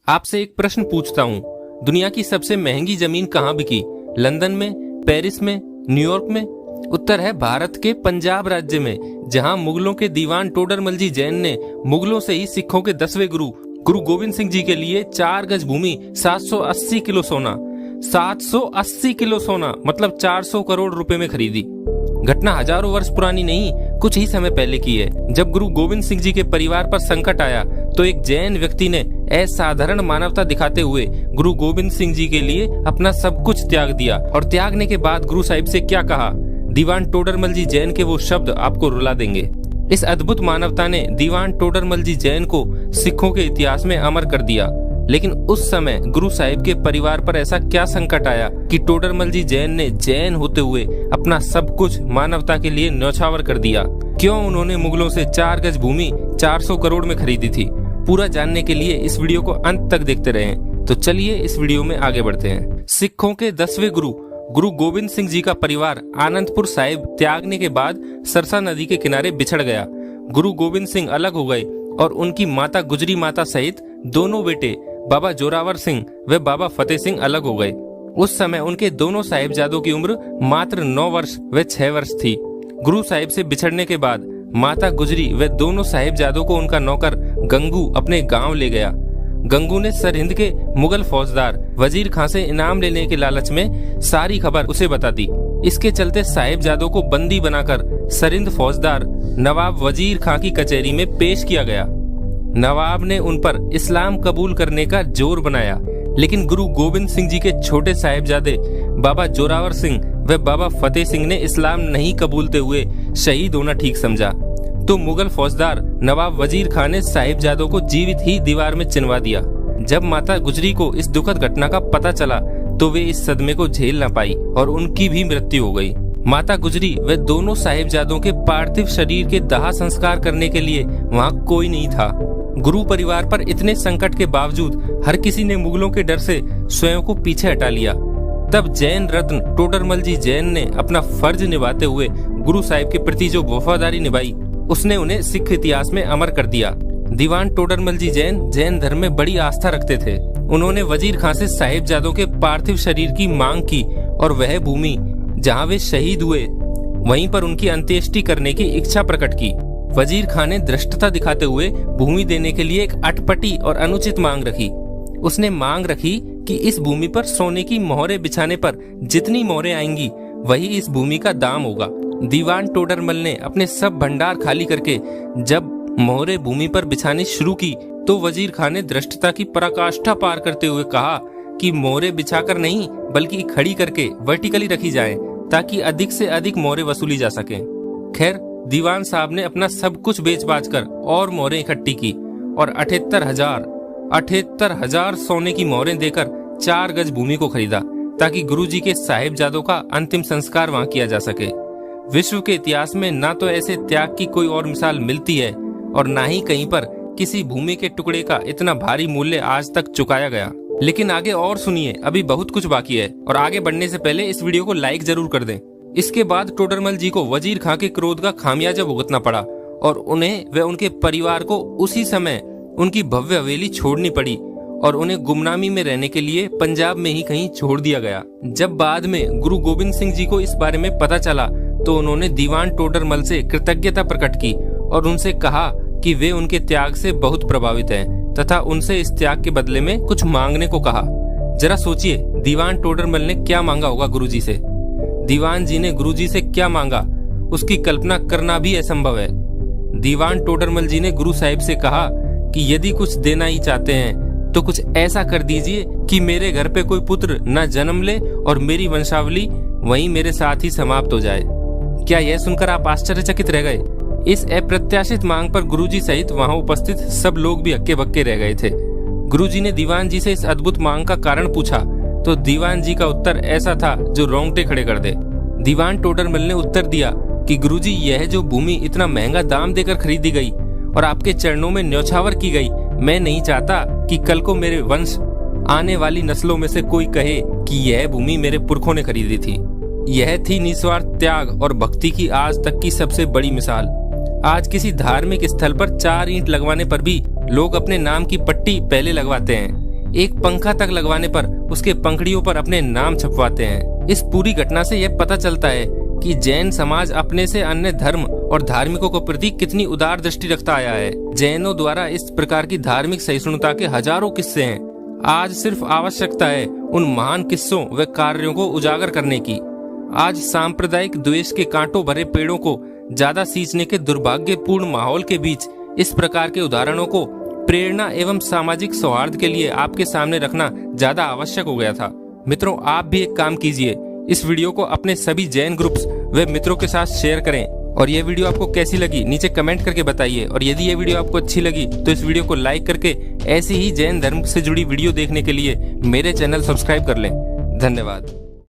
आपसे एक प्रश्न पूछता हूँ, दुनिया की सबसे महंगी जमीन कहाँ बिकी? लंदन में, पेरिस में, न्यूयॉर्क में? उत्तर है भारत के पंजाब राज्य में, जहाँ मुगलों के दीवान टोडरमल जी जैन ने मुगलों से ही सिखों के 10वें गुरु गोविंद सिंह जी के लिए 4 गज भूमि 780 किलो सोना 780 किलो सोना मतलब 400 करोड़ रुपए में खरीदी। घटना हजारों वर्ष पुरानी नहीं, कुछ ही समय पहले की है। जब गुरु गोविंद सिंह जी के परिवार पर संकट आया तो एक जैन व्यक्ति ने असाधारण मानवता दिखाते हुए गुरु गोविंद सिंह जी के लिए अपना सब कुछ त्याग दिया। और त्यागने के बाद गुरु साहिब से क्या कहा, दीवान टोडरमल जी जैन के वो शब्द आपको रुला देंगे। इस अद्भुत मानवता ने दीवान टोडरमल जी जैन को सिखों के इतिहास में अमर कर दिया। लेकिन उस समय गुरु साहिब के परिवार पर ऐसा क्या संकट आया कि टोडरमल जी जैन ने जैन होते हुए अपना सब कुछ मानवता के लिए न्यौछावर कर दिया? क्यों उन्होंने मुगलों से 4 गज भूमि 400 करोड़ में खरीदी थी? पूरा जानने के लिए इस वीडियो को अंत तक देखते रहें। तो चलिए इस वीडियो में आगे बढ़ते हैं। सिखों के 10वें गुरु गोविंद सिंह जी का परिवार आनंदपुर साहिब त्यागने के बाद सरसा नदी के किनारे बिछड़ गया। गुरु गोविंद सिंह अलग हो गए और उनकी माता गुजरी माता सहित दोनों बेटे बाबा जोरावर सिंह व बाबा फतेह सिंह अलग हो गए। उस समय उनके दोनों साहिबजादों की उम्र मात्र 9 वर्ष व 6 वर्ष थी। गुरु साहिब से बिछड़ने के बाद माता गुजरी व दोनों साहिबजादों को उनका नौकर गंगू अपने गांव ले गया। गंगू ने सरहिंद के मुगल फौजदार वजीर खां से इनाम लेने के लालच में सारी खबर उसे बता दी। इसके चलते साहिबजादों को बंदी बनाकर सरहिंद फौजदार नवाब वजीर खां की कचहरी में पेश किया गया। नवाब ने उन पर इस्लाम कबूल करने का जोर बनाया, लेकिन गुरु गोविंद सिंह जी के छोटे साहिबजादे बाबा जोरावर सिंह व बाबा फतेह सिंह ने इस्लाम नहीं कबूलते हुए शहीद होना ठीक समझा। तो मुगल फौजदार नवाब वजीर खान ने साहिबजादों को जीवित ही दीवार में चिनवा दिया। जब माता गुजरी को इस दुखद घटना का पता चला तो वे इस सदमे को झेल न पाई और उनकी भी मृत्यु हो गई। माता गुजरी व दोनों साहिबजादों के पार्थिव शरीर के दाह संस्कार करने के लिए वहाँ कोई नहीं था। गुरु परिवार पर इतने संकट के बावजूद हर किसी ने मुगलों के डर से स्वयं को पीछे हटा लिया। तब जैन रत्न टोडरमल जी जैन ने अपना फर्ज निभाते हुए गुरु साहिब के प्रति जो वफादारी निभाई उसने उन्हें सिख इतिहास में अमर कर दिया। दीवान टोडरमल जी जैन धर्म में बड़ी आस्था रखते थे। उन्होंने वजीर खां से साहिबजादों के पार्थिव शरीर की मांग की और वह भूमि जहाँ वे शहीद हुए वहीं पर उनकी अंत्येष्टि करने की इच्छा प्रकट की। वजीर खां ने धृष्टता दिखाते हुए भूमि देने के लिए एक अटपटी और अनुचित मांग रखी। उसने मांग रखी कि इस भूमि पर सोने की मोहरें बिछाने पर जितनी मोहरें आएंगी वही इस भूमि का दाम होगा। दीवान टोडरमल ने अपने सब भंडार खाली करके जब मोहरें भूमि पर बिछानी शुरू की तो वजीर खां ने धृष्टता की पराकाष्ठा पार करते हुए कहा कि मोहरें बिछाकर नहीं बल्कि खड़ी करके वर्टिकली रखी जाएं, ताकि अधिक से अधिक मोहरें वसूली जा सकें। खैर, दीवान साहब ने अपना सब कुछ बेच बाच कर और मोहरें इकट्ठी की और 78,000 सोने की मोहरें देकर 4 गज भूमि को खरीदा, ताकि गुरुजी के साहिबजादों का अंतिम संस्कार वहां किया जा सके। विश्व के इतिहास में ना तो ऐसे त्याग की कोई और मिसाल मिलती है और ना ही कहीं पर किसी भूमि के टुकड़े का इतना भारी मूल्य आज तक चुकाया गया। लेकिन आगे और सुनिए, अभी बहुत कुछ बाकी है और आगे बढ़ने से पहले इस वीडियो को लाइक जरूर कर दें। इसके बाद टोडरमल जी को वजीर खां के क्रोध का खामियाजा भुगतना पड़ा और उन्हें व उनके परिवार को उसी समय उनकी भव्य हवेली छोड़नी पड़ी और उन्हें गुमनामी में रहने के लिए पंजाब में ही कहीं छोड़ दिया गया। जब बाद में गुरु गोविंद सिंह जी को इस बारे में पता चला तो उन्होंने दीवान टोडरमल से कृतज्ञता प्रकट की और उनसे कहा कि वे उनके त्याग से बहुत प्रभावित हैं तथा उनसे इस त्याग के बदले में कुछ मांगने को कहा। जरा सोचिए, दीवान टोडरमल ने क्या मांगा होगा गुरुजी से। दीवान जी ने गुरुजी से क्या मांगा उसकी कल्पना करना भी असंभव है। दीवान टोडरमल जी ने गुरु साहिब से कहा कि यदि कुछ देना ही चाहते हैं तो कुछ ऐसा कर दीजिए कि मेरे घर पे कोई पुत्र न जन्म ले और मेरी वंशावली वहीं मेरे साथ ही समाप्त हो जाए। क्या यह सुनकर आप आश्चर्यचकित रह गए? इस अप्रत्याशित मांग पर गुरुजी सहित वहां उपस्थित सब लोग भी हक्के बक्के रह गए थे। गुरुजी ने दीवान जी से इस अद्भुत मांग का कारण पूछा तो दीवान जी का उत्तर ऐसा था जो रोंगटे खड़े कर दे। दीवान टोडरमल ने उत्तर दिया कि गुरुजी, यह जो भूमि इतना महंगा दाम देकर खरीदी गई और आपके चरणों में न्यौछावर की गई, मैं नहीं चाहता कि कल को मेरे वंश आने वाली नस्लों में से कोई कहे कि यह भूमि मेरे पुरखों ने खरीदी थी। यह थी निस्वार्थ त्याग और भक्ति की आज तक की सबसे बड़ी मिसाल। आज किसी धार्मिक स्थल पर 4 ईंट लगवाने पर भी लोग अपने नाम की पट्टी पहले लगवाते हैं। एक पंखा तक लगवाने पर उसके पंखड़ियों पर अपने नाम छपवाते हैं। इस पूरी घटना से यह पता चलता है कि जैन समाज अपने से अन्य धर्म और धार्मिकों के प्रति कितनी उदार दृष्टि रखता आया है। जैनों द्वारा इस प्रकार की धार्मिक सहिष्णुता के हजारों किस्से हैं। आज सिर्फ आवश्यकता है उन महान किस्सों व कार्यों को उजागर करने की। आज सांप्रदायिक द्वेष के कांटों भरे पेड़ों को ज्यादा सींचने के दुर्भाग्यपूर्ण माहौल के बीच इस प्रकार के उदाहरणों को प्रेरणा एवं सामाजिक सौहार्द के लिए आपके सामने रखना ज्यादा आवश्यक हो गया था। मित्रों, आप भी एक काम कीजिए, इस वीडियो को अपने सभी जैन ग्रुप्स व मित्रों के साथ शेयर करें। और ये वीडियो आपको कैसी लगी नीचे कमेंट करके बताइए। और यदि ये वीडियो आपको अच्छी लगी तो इस वीडियो को लाइक करके ऐसी ही जैन धर्म से जुड़ी वीडियो देखने के लिए मेरे चैनल सब्सक्राइब कर लें। धन्यवाद।